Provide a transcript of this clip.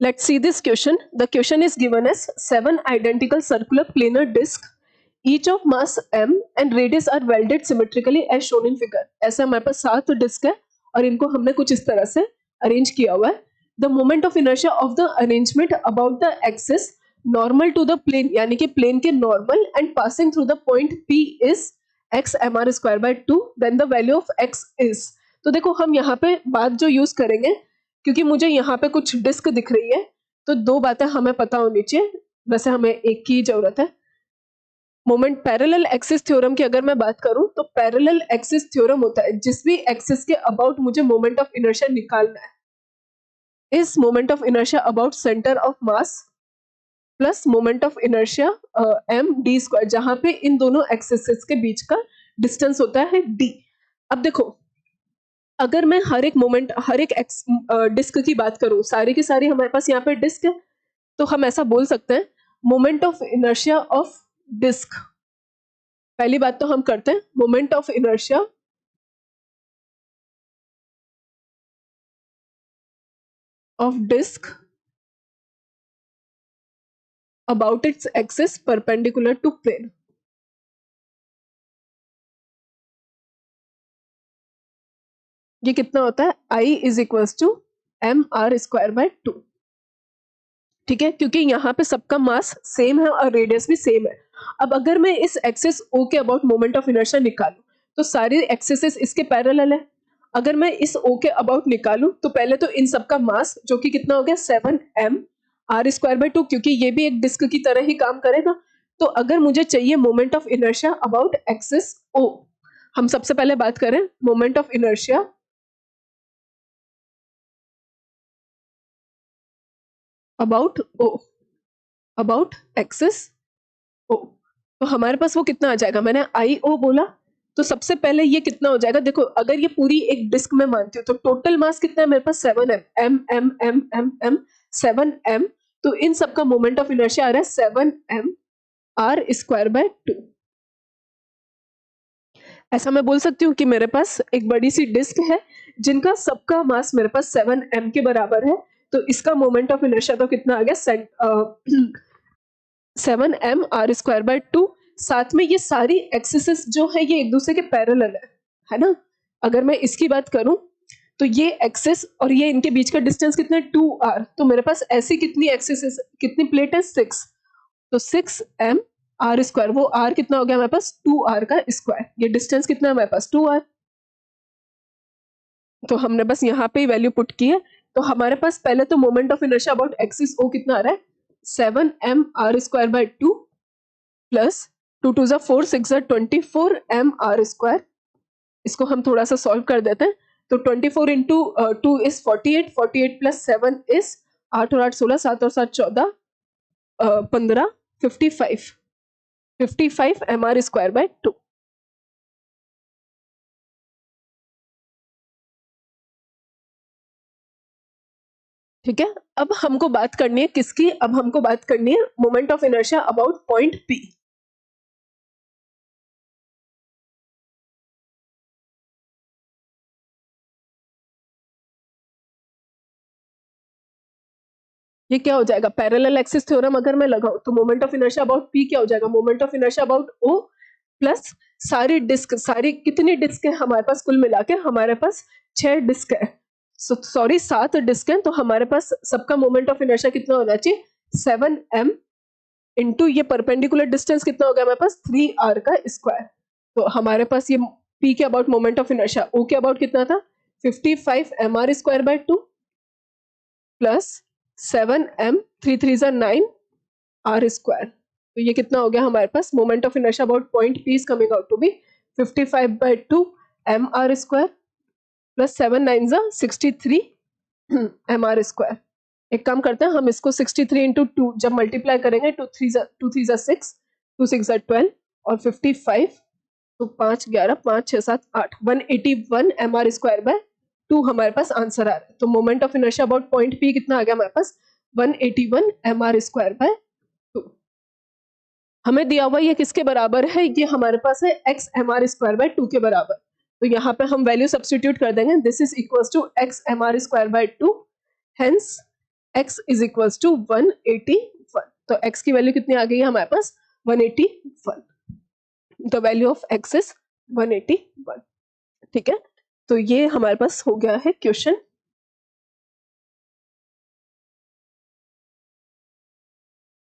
Let's see this question. The question is given as 7 identical circular planar discs, each of mass m and radius are welded symmetrically as shown in figure. ऐसे हमारे पास 7 disc है और इनको हमने कुछ इस तरह से अरेंज किया हुआ है. The moment of inertia of the arrangement about the axis normal to the plane, यानी कि प्लेन के normal and passing through the point P is x mr square by 2, then the value of x is. तो देखो हम यहाँ पे बात जो यूज करेंगे, क्योंकि मुझे यहाँ पे कुछ डिस्क दिख रही है, तो दो बातें हमें पता होनी चाहिए. वैसे हमें एक की जरूरत है. मोमेंट पैरेलल एक्सिस थ्योरम की अगर मैं बात करूं तो पैरेलल एक्सिस थ्योरम होता है जिस भी एक्सिस के अबाउट मुझे मोमेंट ऑफ इनर्शिया निकालना है. इस moment of inertia about centre of mass plus moment of inertia M D square, जहां पे इन दोनों एक्सिस के बीच का डिस्टेंस होता है डी. अब देखो, अगर मैं हर एक डिस्क की बात करूं, सारी की सारी हमारे पास यहाँ पे डिस्क है, तो हम ऐसा बोल सकते हैं moment of inertia of disc. पहली बात तो हम करते हैं moment of inertia of disc about its axis perpendicular to plane. ये कितना होता है, I is equals to M R square by 2. ठीक है, क्योंकि यहाँ पे सबका मास सेम है और रेडियस भी सेम है. अब अगर मैं इस एक्सिस O के अबाउट मोमेंट ऑफ इनर्शिया निकालूं तो सारी एक्सिस इसके पैरेलल है. अगर मैं इस O के अबाउट निकालूं तो पहले तो इन सबका मास जो कि कितना हो गया 7m r स्क्वायर बाय 2, क्योंकि ये भी एक डिस्क की तरह ही काम करेगा. तो अगर मुझे चाहिए moment of inertia about axis O, हम सबसे पहले बात करें moment of inertia about O, about axis O. तो हमारे पास वो कितना आ जाएगा, मैंने IO बोला, तो सबसे पहले ये कितना हो जाएगा. देखो, अगर ये पूरी एक डिस्क में मानती हूँ तो टोटल मास कितना है मेरे पास 7m, m m m m m 7m. तो इन सबका मोमेंट ऑफ इनर्शिया आ रहा है 7m r स्क्वायर बाय 2. ऐसा मैं बोल सकती हूँ कि मेरे पास एक बड़ी सी डिस्क है जिनका सबका मास मेरे पास 7m के बराबर है, तो इसका मोमेंट ऑफ इनर्शिया तो कितना आ गया 7m r स्क्वायर बाय 2. साथ में ये सारी एक्सिस जो है ये एक दूसरे के पैरेलल है ना. अगर मैं इसकी बात करूं तो ये एक्सिस और ये इनके बीच का डिस्टेंस कितना है 2r. तो मेरे पास ऐसी कितनी एक्सिस, कितनी प्लेट है 6, तो 6m r स्क्वायर, वो r कितना हो गया हमारे पास 2r का स्क्वायर. ये डिस्टेंस कितना है हमारे पास 2r, तो हमने बस यहाँ पे वैल्यू पुट की है. तो हमारे पास पहले तो moment of inertia about axis O कितना आ रहा है 7m r square by 2 plus 2 2 4 6 24m r square. इसको हम थोड़ा सा सॉल्व कर देते हैं. तो 24 इंटू 2 इज 48, 48 प्लस 7 इज 8 और 8 16, 7 और 7 14, 15, 55 एम आर स्क्वायर बाय 2. ठीक है, अब हमको बात करनी है किसकी, अब हमको बात करनी है moment of inertia about point P. ये क्या हो जाएगा, पैरेलल एक्सिस थ्योरम अगर मैं लगाऊं तो moment of inertia about P क्या हो जाएगा, moment of inertia about O plus सारी डिस्क, सारी कितनी डिस्क है हमारे पास, कुल मिला के हमारे पास 6 डिस्क है, सॉरी 7 डिस्क है. तो हमारे पास सबका मोमेंट ऑफ इनर्शिया कितना होना चाहिए 7m इंटू ये परपेंडिकुलर डिस्टेंस कितना हो गया हमारे पास 3r का स्क्वायर. तो हमारे पास ये P के about moment of inertia O के अबाउट कितना था 55 mr square by 2 plus 7m 3 3 9 r square. तो ये कितना हो गया हमारे पास moment of inertia about point P is coming out to be 55 by 2 mr square plus 7 9 63 mr square. एक काम करते हैं, हम इसको 63 इंटू 2 जब मल्टीप्लाई करेंगे 2 3 6, 2 6 12 और 55, तो 5 11 5 6 7 8 181 mr स्क्वायर बाय 2 हमारे पास आंसर आ रहा है. तो moment of inertia about point P कितना आ गया हमारे पास 181 mr स्क्वायर बाय 2. हमें दिया हुआ ये किसके बराबर है, ये हमारे पास है x mr स्क्वायर बाय 2 के बराबर. तो यहाँ पे हम वैल्यू सब्स्टिट्यूट कर देंगे, this is equals to x mr square by 2, hence x is equals to 181। तो x की वैल्यू कितनी आ गई है हमारे पास 181। The value of x is 181। ठीक है, तो ये हमारे पास हो गया है क्वेश्चन